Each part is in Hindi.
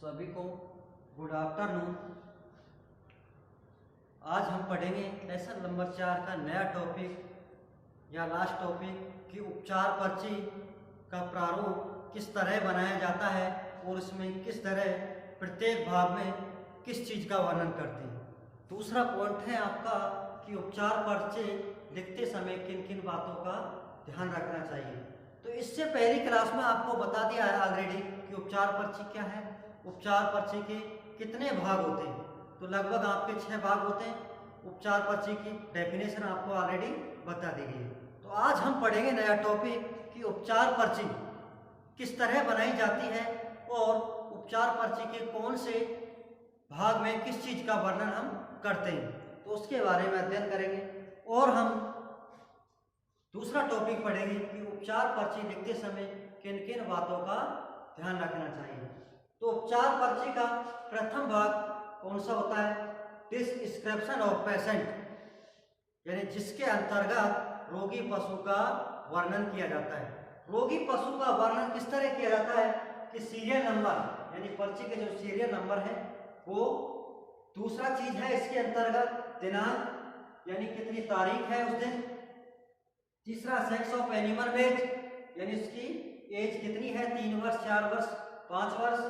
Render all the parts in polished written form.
सभी को गुड आफ्टरनून। आज हम पढ़ेंगे लेसन नंबर 4 का नया टॉपिक या लास्ट टॉपिक कि उपचार पर्ची का प्रारूप किस तरह बनाया जाता है और इसमें किस तरह प्रत्येक भाग में किस चीज़ का वर्णन करती है। दूसरा पॉइंट है आपका कि उपचार पर्ची लिखते समय किन किन बातों का ध्यान रखना चाहिए। तो इससे पहली क्लास में आपको बता दिया है ऑलरेडी कि उपचार पर्ची क्या है, उपचार पर्ची के कितने भाग होते हैं। तो लगभग आपके 6 भाग होते हैं। उपचार पर्ची की डेफिनेशन आपको ऑलरेडी बता दी गई है। तो आज हम पढ़ेंगे नया टॉपिक कि उपचार पर्ची किस तरह बनाई जाती है और उपचार पर्ची के कौन से भाग में किस चीज़ का वर्णन हम करते हैं, तो उसके बारे में अध्ययन करेंगे। और हम दूसरा टॉपिक पढ़ेंगे कि उपचार पर्ची लिखते समय किन किन बातों का ध्यान रखना चाहिए। तो उपचार पर्ची का प्रथम भाग कौन सा होता है? डिस्क्रिप्शन ऑफ पेशेंट, यानी जिसके अंतर्गत रोगी पशु का वर्णन किया जाता है। रोगी पशु का वर्णन किस तरह किया जाता है कि सीरियल नंबर, यानी पर्ची के जो सीरियल नंबर है वो। दूसरा चीज है इसके अंतर्गत दिनांक, यानी कितनी तारीख है उस दिन। तीसरा सेक्स ऑफ एनिमल एज, यानी इसकी एज कितनी है, 3 वर्ष, 4 वर्ष, 5 वर्ष।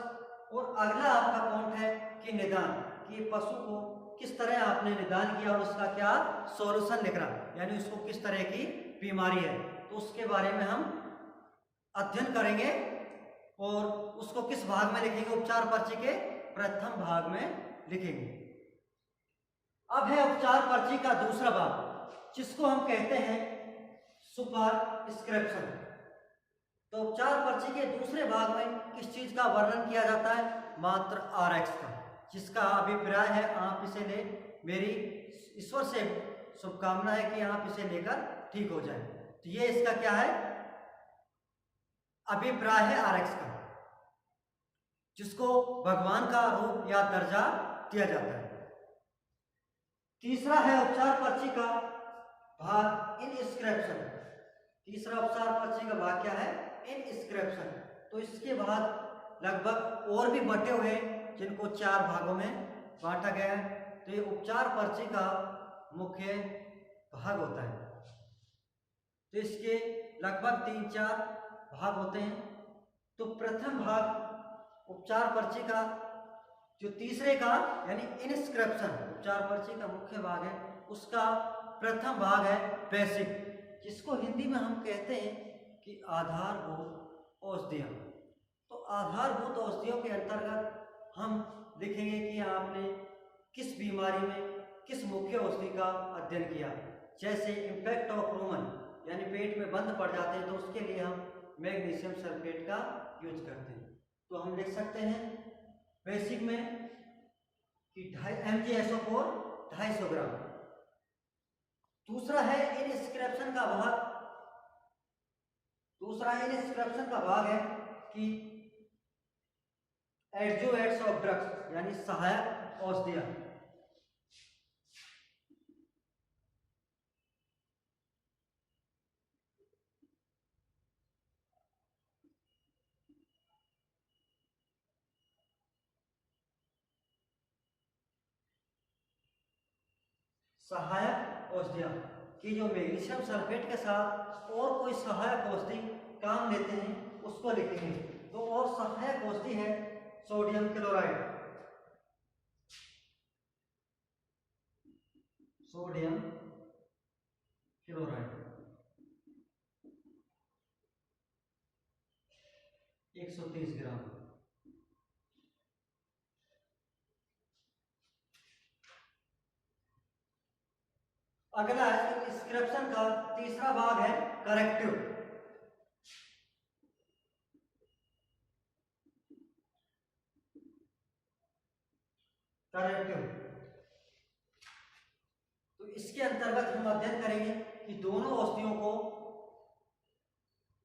और अगला आपका पॉइंट है कि निदान, कि पशु को किस तरह आपने निदान किया और उसका क्या सॉल्यूशन निकला, यानी उसको किस तरह की बीमारी है, तो उसके बारे में हम अध्ययन करेंगे। और उसको किस भाग में लिखेंगे? उपचार पर्ची के प्रथम भाग में लिखेंगे। अब है उपचार पर्ची का दूसरा भाग, जिसको हम कहते हैं सुपरस्क्रिप्शन। तो उपचार पर्ची के दूसरे भाग में किस चीज का वर्णन किया जाता है? मात्र RX का, जिसका अभिप्राय है आप इसे ले, मेरी ईश्वर से शुभकामना है कि आप इसे लेकर ठीक हो जाए। तो ये इसका क्या है? अभिप्राय है RX का, जिसको भगवान का रूप या दर्जा दिया जाता है। तीसरा है उपचार पर्ची का भाग इनस्क्रिप्शन। तीसरा उपचार पर्ची का भाग क्या है? इनस्क्रिप्शन। तो इसके बाद लगभग और भी बटे हुए जिनको 4 भागों में बांटा गया है। तो ये उपचार पर्ची का मुख्य भाग होता है। तो इसके लगभग 3-4 भाग होते हैं। तो प्रथम भाग उपचार पर्ची का जो तीसरे का, यानी इनस्क्रिप्शन उपचार पर्ची का मुख्य भाग है, उसका प्रथम भाग है बेसिक, जिसको हिंदी में हम कहते हैं कि आधारभूत औषधियाँ। तो आधारभूत औषधियों के अंतर्गत हम लिखेंगे कि आपने किस बीमारी में किस मुख्य औषधि का अध्ययन किया। जैसे इम्पैक्ट ऑफ रूमन, यानी पेट में बंद पड़ जाते हैं, तो उसके लिए हम मैग्नीशियम सल्फेट का यूज करते हैं। तो हम लिख सकते हैं बेसिक में कि 2.5 MgSO4 250 ग्राम। दूसरा है इनस्क्रिप्शन का भाग। दूसरा इनस्क्रिप्शन का भाग है कि एडजुवेंट्स ऑफ ड्रग्स, यानी सहायक औषधियां। सहायक औषधियां कि जो मैग्नीशियम सल्फेट के साथ और कोई सहायक औषधि काम लेते हैं उसको लिखेंगे। तो और सहायक औषधि है सोडियम क्लोराइड। सोडियम क्लोराइड 130 ग्राम। अगला इनस्क्रिप्शन का तीसरा भाग है करेक्टिव। तो इसके अंतर्गत हम अध्ययन करेंगे कि दोनों औषधियों को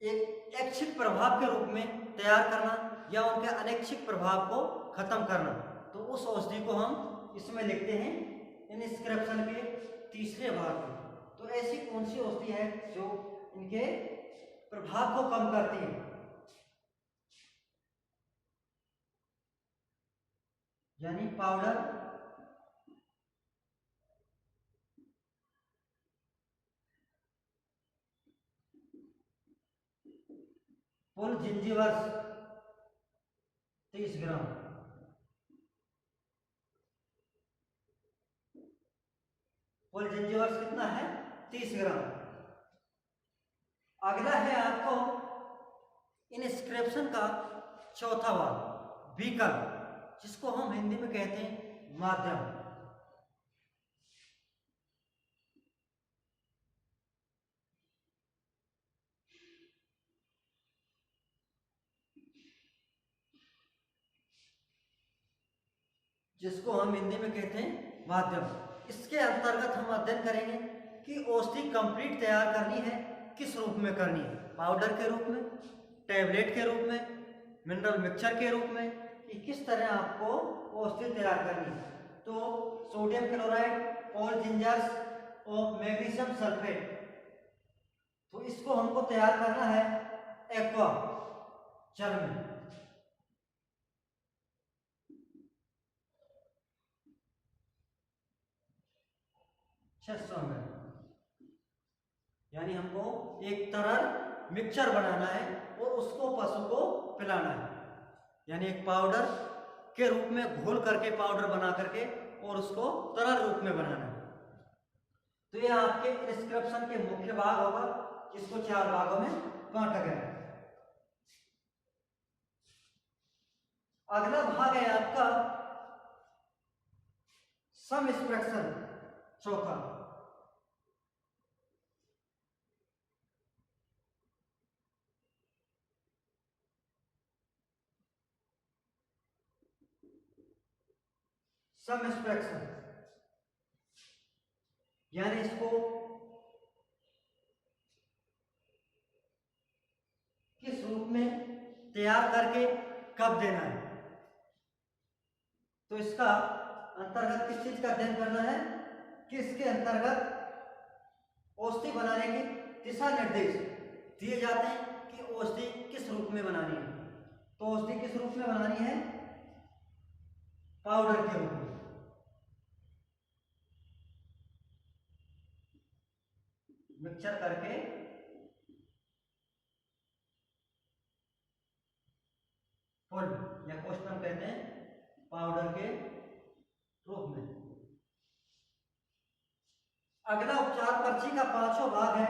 एक ऐच्छिक प्रभाव के रूप में तैयार करना या उनके अनैच्छिक प्रभाव को खत्म करना। तो उस औषधि को हम इसमें लिखते हैं इनस्क्रिप्शन के तीसरे भाग में। तो ऐसी कौन सी औषधि है जो इनके प्रभाव को कम करती है? यानी पाउडर, फुल जिंजीवर्स 30 ग्राम। फुल जिंजीवर्स कितना है? 30 ग्राम। अगला है आपको इंस्क्रिप्शन का चौथा भाग, बीकर, जिसको हम हिंदी में कहते हैं माध्यम। जिसको हम हिंदी में कहते हैं माध्यम। इसके अंतर्गत हम अध्ययन करेंगे कि औषधि कंप्लीट तैयार करनी है किस रूप में करनी है, पाउडर के रूप में, टैबलेट के रूप में, मिनरल मिक्सचर के रूप में, कि किस तरह आपको औषधि तैयार करनी है। तो सोडियम क्लोराइड और जिंजर्स और मैग्नीशियम सल्फेट, तो इसको हमको तैयार करना है एक्वा, जल में। 600 ml, यानी हमको एक तरल मिक्सचर बनाना है और उसको पशु को पिलाना है, यानी एक पाउडर के रूप में घोल करके, पाउडर बना करके, और उसको तरल रूप में बनाना है। तो ये आपके इंस्क्रिप्शन के मुख्य भाग होगा, जिसको 4 भागों में बांटा गया है। अगला भाग है आपका सम एक्सप्रेशन, चौथा। सम एक्सप्रेशन यानी इसको किस रूप में तैयार करके कब देना है। तो इसका अंतर्गत किस चीज का अध्ययन करना है कि इसके अंतर्गत औषधि बनाने के दिशा निर्देश दिए जाते हैं कि औषधि किस रूप में बनानी है। तो औषधि किस रूप में बनानी है? पाउडर के रूप में। मिक्सचर करके फुल या कोष्टम कहते हैं पाउडर के रूप में। अगला उपचार पर्ची का 5वां भाग है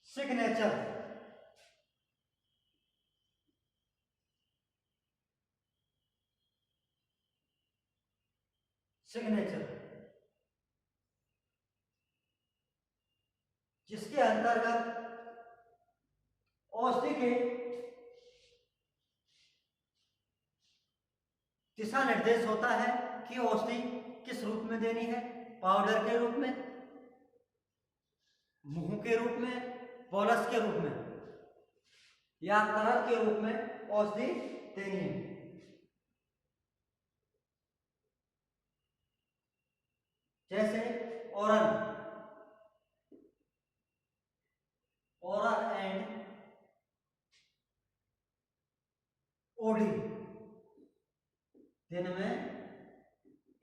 सिग्नेचर। सिग्नेचर जिसके अंतर्गत औषधि के दिशा निर्देश होता है कि औषधि किस रूप में देनी है, पाउडर के रूप में, मुंह के रूप में, बोलस के रूप में, या तरल के रूप में औषधि देनी है। जैसे ओरल एंड ओडी, दिन में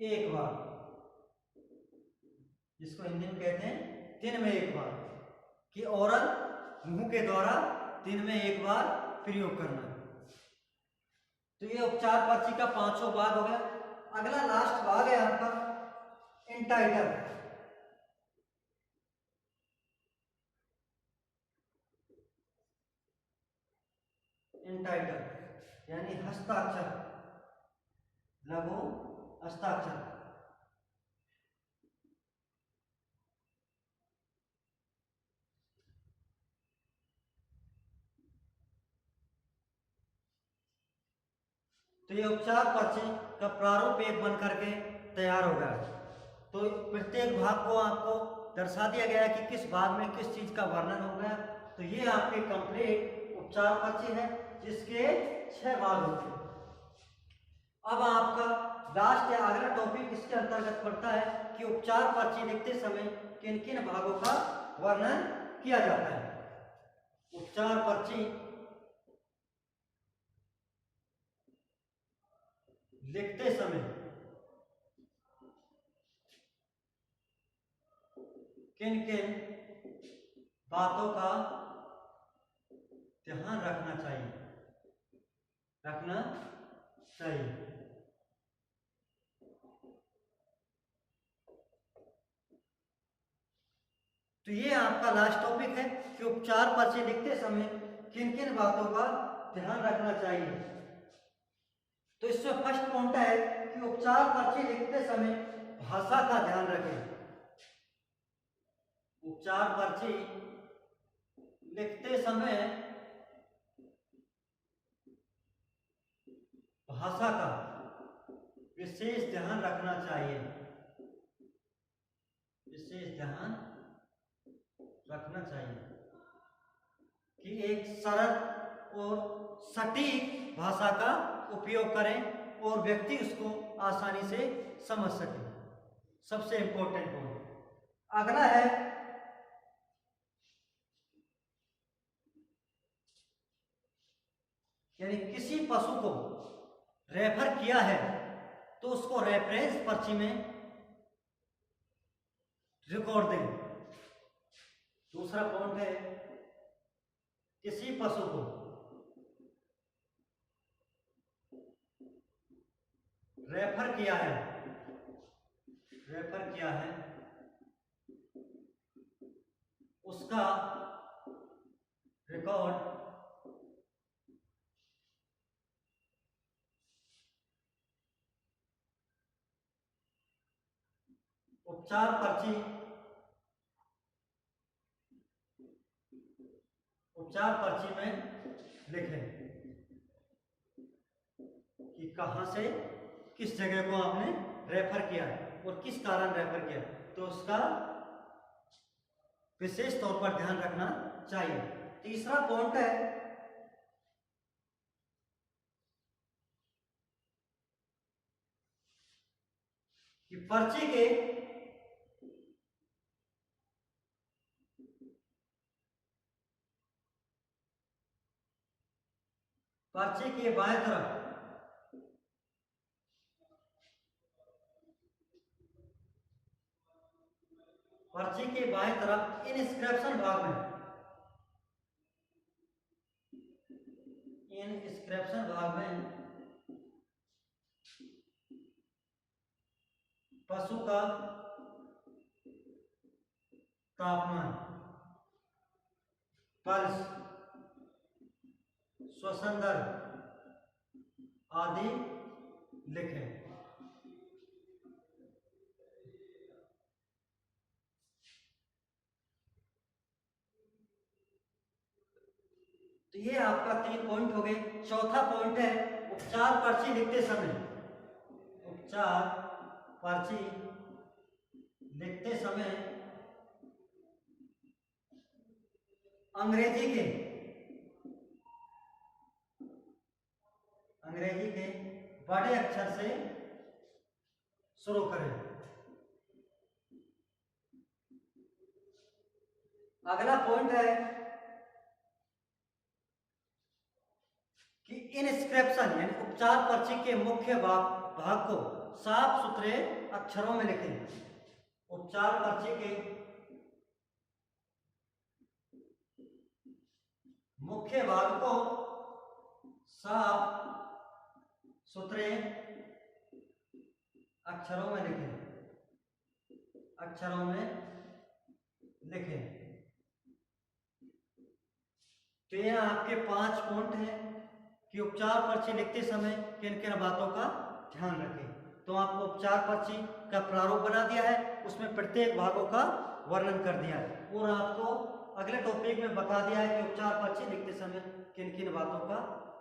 एक बार, जिसको हिंदी में कहते हैं दिन में एक बार, कि ओरल मुंह के द्वारा दिन में एक बार प्रयोग करना। तो ये उपचार पर्ची का 5वां भाग हो गया। अगला लास्ट भाग है आपका इंटाइटर। इंटाइटर यानी हस्ताक्षर, लघु हस्ताक्षर। तो ये उपचार पर्ची का प्रारूप एक बन करके तैयार हो गया। तो प्रत्येक भाग को आपको दर्शा दिया गया है कि किस भाग में किस चीज का वर्णन हो गया। तो ये आपके कंप्लीट उपचार पर्ची है, जिसके 6 भाग होते हैं। अब आपका लास्ट या अगला टॉपिक इसके अंतर्गत पड़ता है कि उपचार पर्ची लिखते समय किन किन भागों का वर्णन किया जाता है। उपचार पर्ची लिखते समय किन किन बातों का ध्यान रखना चाहिए, तो ये आपका लास्ट टॉपिक है कि उपचार पर्ची लिखते समय किन किन बातों का ध्यान रखना चाहिए। तो इसमें फर्स्ट पॉइंट है कि उपचार पर्ची लिखते समय भाषा का ध्यान रखें। उपचार पर्ची लिखते समय भाषा का विशेष ध्यान रखना चाहिए, विशेष ध्यान रखना चाहिए कि एक सरल और सटीक भाषा का उपयोग करें और व्यक्ति उसको आसानी से समझ सके। सबसे इंपॉर्टेंट पॉइंट। अगला है यानी किसी पशु को रेफर किया है तो उसको रेफरेंस पर्ची में रिकॉर्ड दें। दूसरा पॉइंट है किसी पशु को रेफर किया है उसका रिकॉर्ड उपचार पर्ची में लिखें कि कहां से किस जगह को आपने रेफर किया है और किस कारण रेफर किया, तो उसका विशेष तौर पर ध्यान रखना चाहिए। तीसरा पॉइंट है कि पर्ची के बाएं तरफ इनस्क्रिप्शन भाग में पशु का तापमान, पल्स, श्वसन दर आदि लिखें। तो ये आपका 3 पॉइंट हो गए। चौथा पॉइंट है उपचार पर्ची लिखते समय अंग्रेजी के बड़े अक्षर से शुरू करें। अगला पॉइंट है कि इनस्क्रिप्शन यानी उपचार पर्ची के मुख्य भाग को साफ सुथरे अक्षरों में लिखें। उपचार पर्ची के मुख्य भाग को साफ सुथरे अक्षरों में लिखें। तो ये आपके 5 पॉइंट हैं कि उपचार पर्ची लिखते समय किन किन बातों का ध्यान रखें। तो आपको उपचार पर्ची का प्रारूप बना दिया है, उसमें प्रत्येक भागों का वर्णन कर दिया है और आपको अगले टॉपिक में बता दिया है कि उपचार पर्ची लिखते समय किन किन बातों का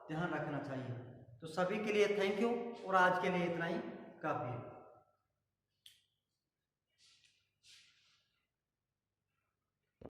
ध्यान रखना चाहिए। तो सभी के लिए थैंक यू और आज के लिए इतना ही काफी है।